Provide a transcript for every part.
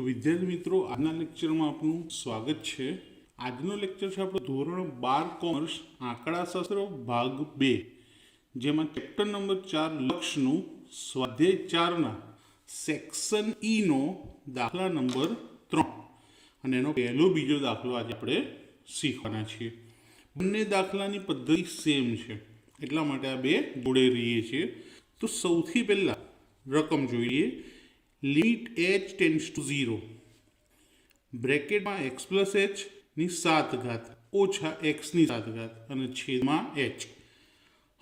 તો વિદ્યાર્થી મિત્રો, આજના લેક્ચરમાં આપનું સ્વાગત છે। આજનો લેક્ચર છે આપણો ધોરણ 12 કોમર્સ આંકડાશાસ્ત્ર ભાગ 2, જેમાં ચેપ્ટર નંબર 4 લક્ષનું સ્વાધ્યાય 4ના સેક્શન ઈ નો દાખલા નંબર 3 અને એનો પહેલો બીજો દાખલો આજે આપણે શીખવાના છીએ। બંને દાખલાની પદ્ધતિ સેમ છે, એટલા માટે આ બે જોડે રહીએ છીએ। તો સૌથી પહેલા રકમ જોઈએ। Limit h tends to 0 બ્રેકેટમાં x plus h ની 7 ઘાત ઓછા x ની 7 ઘાત અને છેદમાં h।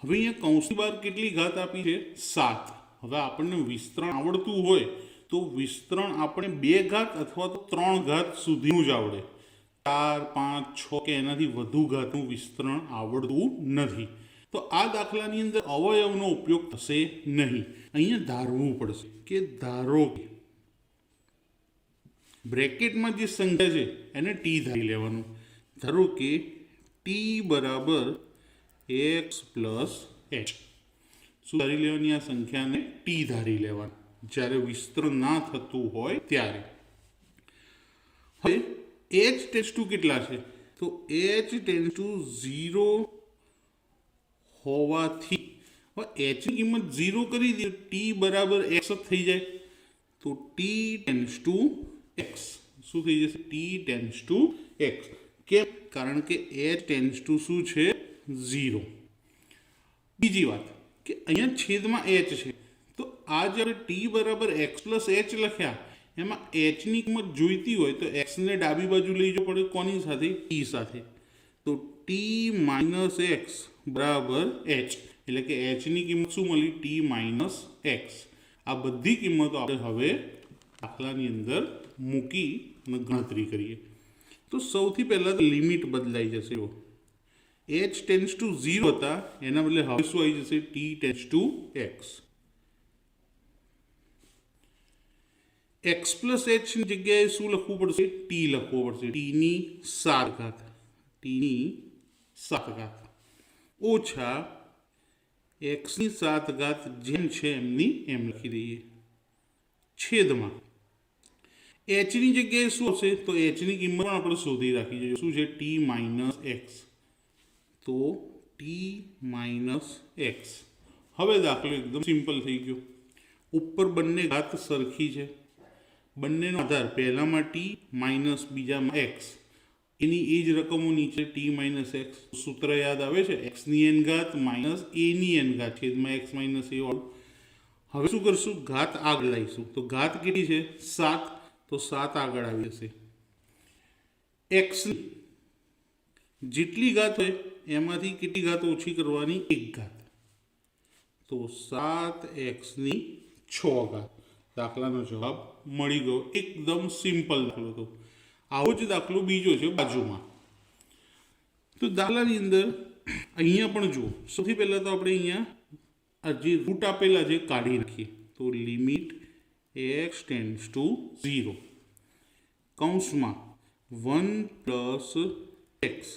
હવે અહીંયા કૌંસની બહાર કેટલી ઘાત આપી છે? 7। હવે આપણને વિસ્તરણ આવડતું હોય તો વિસ્તરણ આપણે 2 ઘાત અથવા તો 3 ઘાત સુધીનું જ આવડે। 4, 5, 6 કે એનાથી વધુ ઘાતનું વિસ્તરણ આવડતું નથી। તો આ દાખલાની અંદર અવયવનો ઉપયોગ થશે નહીં। અહીંયા ધારવું પડશે કે ધારો કે બ્રેકેટમાં જે સંખ્યા છે એને ટી ધારી લેવાનું। ધારો કે ટી બરાબર એક્સ પ્લસ એચ। શું ધારી લેવાની? આ સંખ્યાને ટી ધારી લેવાની જ્યારે વિસ્તરણ ના થતું હોય ત્યારે। હવે એચ ટેન્ડ્સ ટુ કેટલા છે? તો એચ ટેન્ડ્સ ટુ 0 હોવાથી હવે એચની કિંમત 0 કરી દે ટી બરાબર એક્સ જ થઈ જાય। તો ટી ટેન્ડ્સ ટુ એક્સ શું થઈ જશે? T tends to x. કેમ? કારણ કે એચ ટેન્ડ્સ ટુ શું છે? 0। બીજી વાત કે અહીંયા છેદમાં એચ છે, તો આ જ્યારે ટી બરાબર એક્સ પ્લસ એચ લખ્યા એમાં એચની કિંમત જોઈતી હોય તો એક્સને ડાબી બાજુ લઈ જવું પડે। કોની સાથે? ટી સાથે। તો ટી માઇનસ એક્સ બરાબર એચ, એટલે કે એચની કિંમત શું મળી? T minus x. આ બધી કિંમતો આપણે હવે દાખલાની અંદર મૂકી અને ગણતરી કરીએ। તો સૌથી પહેલાં તો લિમિટ બદલાઈ જશે। એચ ટેન્ડ્સ ટુ 0 હતા એના બદલે હવે શું આવી જશે? T tends to X. X plus એચની જગ્યાએ શું લખવું પડશે? ટી લખવો પડશે। ટીની 7 ઘાત, ટીની 7 ઘાત ઓછા એક્સની 7 ઘાત જેમ છે એમની એમ લખી દઈએ છેદમાં એચની જગ્યાએ શું હશે? તો એચની કિંમત પણ આપણે શોધી રાખી જોઈએ। શું છે? T minus x. તો ટી માઇનસ એક્સ। હવે દાખલો એકદમ સિમ્પલ થઈ ગયો। ઉપર બંને ઘાત સરખી છે, બંનેનો આધાર પહેલામાં ટી માઇનસ બીજામાં એક્સ, એની એ જ રકમો નીચે ટી માઇનસ એક્સ। સૂત્ર યાદ આવે છે? એક્સની એન ઘાત માઇનસ એની એન ઘાત છેદમાં એક્સ માઇનસ એ વાળું। હવે શું કરશું? ઘાત આગળ લાવીશું। તો ઘાત કેટલી છે? 7, તો 7 આગળ આવી જશે। એક્સની જેટલી ઘાત હોય એમાંથી કેટલી ઘાત ઓછી કરવાની? 1 ઘાત। તો 7x ની 6 ઘાત। દાખલાનો જવાબ મળી ગયો। એકદમ સિમ્પલ દાખલો હતો। આવો જ દાખલો બીજો છે બાજુમાં। તો દાખલાની અંદર અહીંયા પણ જુઓ, સૌથી પહેલાં તો આપણે અહીંયા આ જે રૂટ આપેલા છે કાઢી નાખીએ। તો લિમિટ એક્સ ટેન્ડ્સ ટુ 0 કૌંસમાં 1 પ્લસ એક્સ।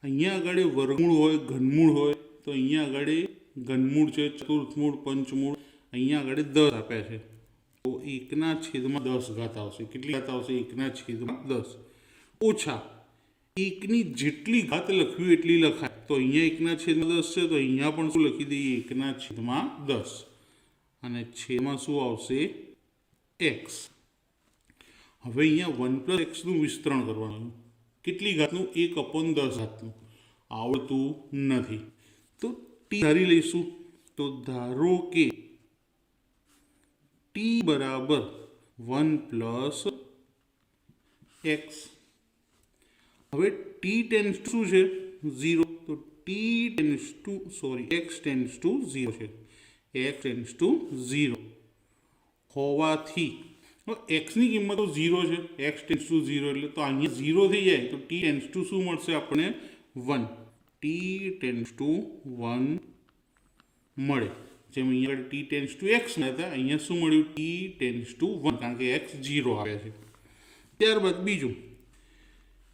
અહીંયા આગળ વર્ગમૂળ હોય, ઘનમૂળ હોય, તો અહીંયા આગળ ઘનમૂળ છે, ચતુર્થમૂળ, પંચમૂળ, અહીંયા આગળ 10 આપ્યા છે, તો 1/10 ઘાત આવશે। કેટલી ઘાત આવશે? 1/10 ઓછા 1ની જેટલી ઘાત લખવી એટલી લખાય। તો અહીંયા 1/10 છે, તો અહીંયા પણ શું લખી દઈએ? 1/10 અને છેદમાં શું આવશે? એક્સ। હવે અહીંયા 1 પ્લસ એક્સનું વિસ્તરણ કરવાનું। કેટલી ઘાતનું? 1/10 ઘાતનું। આવડતું નથી તો ટી ધારી લઈશું। તો ધારો કે ટી બરાબર 1 પ્લસ એક્સ। હવે ટી ટેન્ડ્સ ટુ શું છે? 0। તો T tends to x tends to 0 છે। એક્સ ટેન્ડ્સ ટુ 0 હોવાથી એક્સની કિંમત તો 0 છે, એક્સ ટેન્ડ્સ ટુ 0 એટલે તો અહીંયા 0 થઈ જાય તો ટી ટેન્ડ્સ ટુ શું મળશે આપણને? 1। ટી ટેન્ડ્સ ટુ 1 મળે। જેમ અહીંયા ટી ટેન્ડ્સ ટુ એક્સ મળ્યા હતા, અહીંયા શું મળ્યું? ટી ટેન્ડ્સ ટુ 1, કારણ કે એક્સ 0 આવ્યા છે। ત્યારબાદ બીજું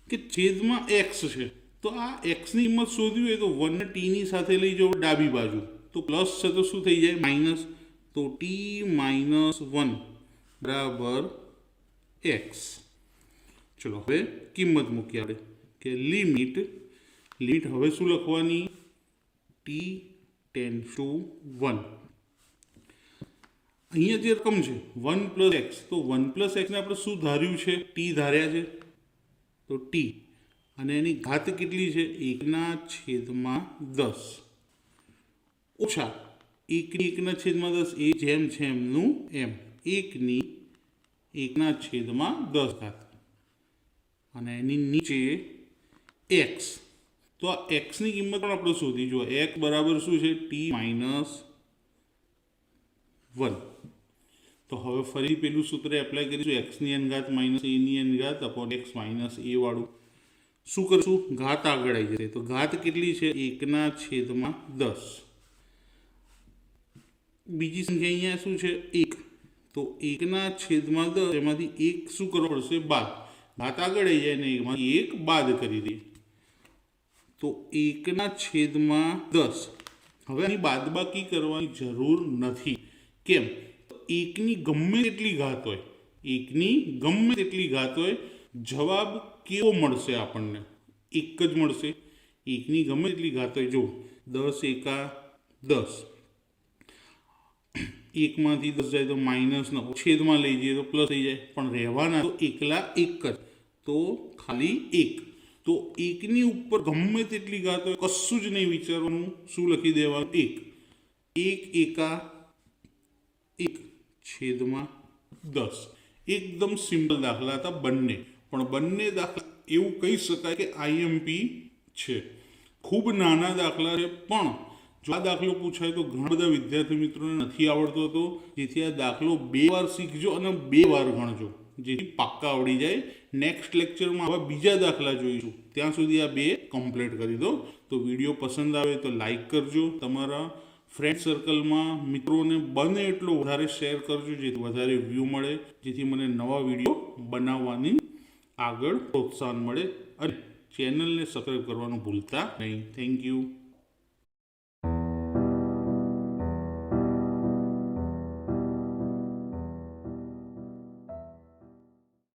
કે છેદમાં એક્સ છે, તો આ એક્સની કિંમત શોધવી હોય તો 1 ને ટીની સાથે લઈ જાઓ ડાબી બાજુ, તો પ્લસ છે તો શું થઈ જાય? માઇનસ। તો ટી માઇનસ 1 બરાબર એક્સ. ચલો હવે કિંમત મૂકીએ આપણે કે લિમિટ હવે શું લખવાની? T tends two 1. અહીંયા જે રકમ છે 1 પ્લસ એક્સ, તો 1 પ્લસ એક્સને આપણે શું ધાર્યું છે? ટી ધાર્યા છે, તો ટી. અને એની ઘાત કેટલી છે? 1/10 ઓછા 1/10 એ જેમ છે એમનું એમ 1/10. અને એની નીચે એક્સ. તો આ એક્સની કિંમત પણ આપણે શોધી જુઓ. એક્સ બરાબર શું છે? T minus 1. તો હવે ફરી પેલું સૂત્ર એપ્લાય કરીશું, એક્સની અનઘાત માઇનસ એની અનઘાત અપોન એક્સ માઇનસ એ વાળું. શું કરશું? ઘાત આગળ આવી જશે. તો ઘાત કેટલી છે? 1/10. બીજી સંખ્યા અહીંયા શું છે? 1. તો 1/10 એમાંથી 1 શું કરવો પડશે? બાદ. ઘાત આગળ આવી જાય ને એમાંથી 1 બાદ કરી દઈએ. તો 1/10. હવે આની બાદબાકી કરવાની જરૂર નથી. કેમ? એકની ગમે તેટલી ઘાત હોય, જવાબ કેવો મળશે આપણને? એક જ મળશે. એકની ગમે તેટલી ઘાત હોય, જો 10 એકા 10, 1માંથી 10 જાય તો -9, છેદમાં લઈ જઈએ તો પ્લસ થઈ જાય, પણ રહેવાના તો એકલા એક જ, તો ખાલી 1. તો એકની ઉપર ગમે તેટલી ઘાત હોય, કશું જ નહીં વિચારવાનું, શું લખી દેવાનું? 1. 1 એકા 1 છેદમાં 10. એકદમ સિમ્પલ દાખલા હતા બંને, પણ બંને દાખલા એવું કહી શકાય કે આઈએમપી છે. ખૂબ નાના દાખલા છે, પણ જો આ દાખલો પૂછાય તો ઘણા બધા વિદ્યાર્થી મિત્રોને નથી આવડતો હતો. જેથી આ દાખલો 2 વાર શીખજો અને 2 વાર ગણજો, જેથી પાક્કા આવડી જાય. નેક્સ્ટ લેક્ચરમાં આવા બીજા દાખલા જોઈશું. ત્યાં સુધી આ 2 કમ્પ્લીટ કરી દો. તો વિડીયો પસંદ આવે તો લાઈક કરજો. તમારા ફ્રેન્ડ સર્કલમાં મિત્રોને બને એટલો વધારે શેર કરજો, જેથી વધારે વ્યૂ મળે, જેથી મને નવા વિડીયો બનાવવાની આગળ પ્રોત્સાહન મળે. અને ચેનલને સબસ્ક્રાઈબ કરવાનું ભૂલતા નહીં. Thank you.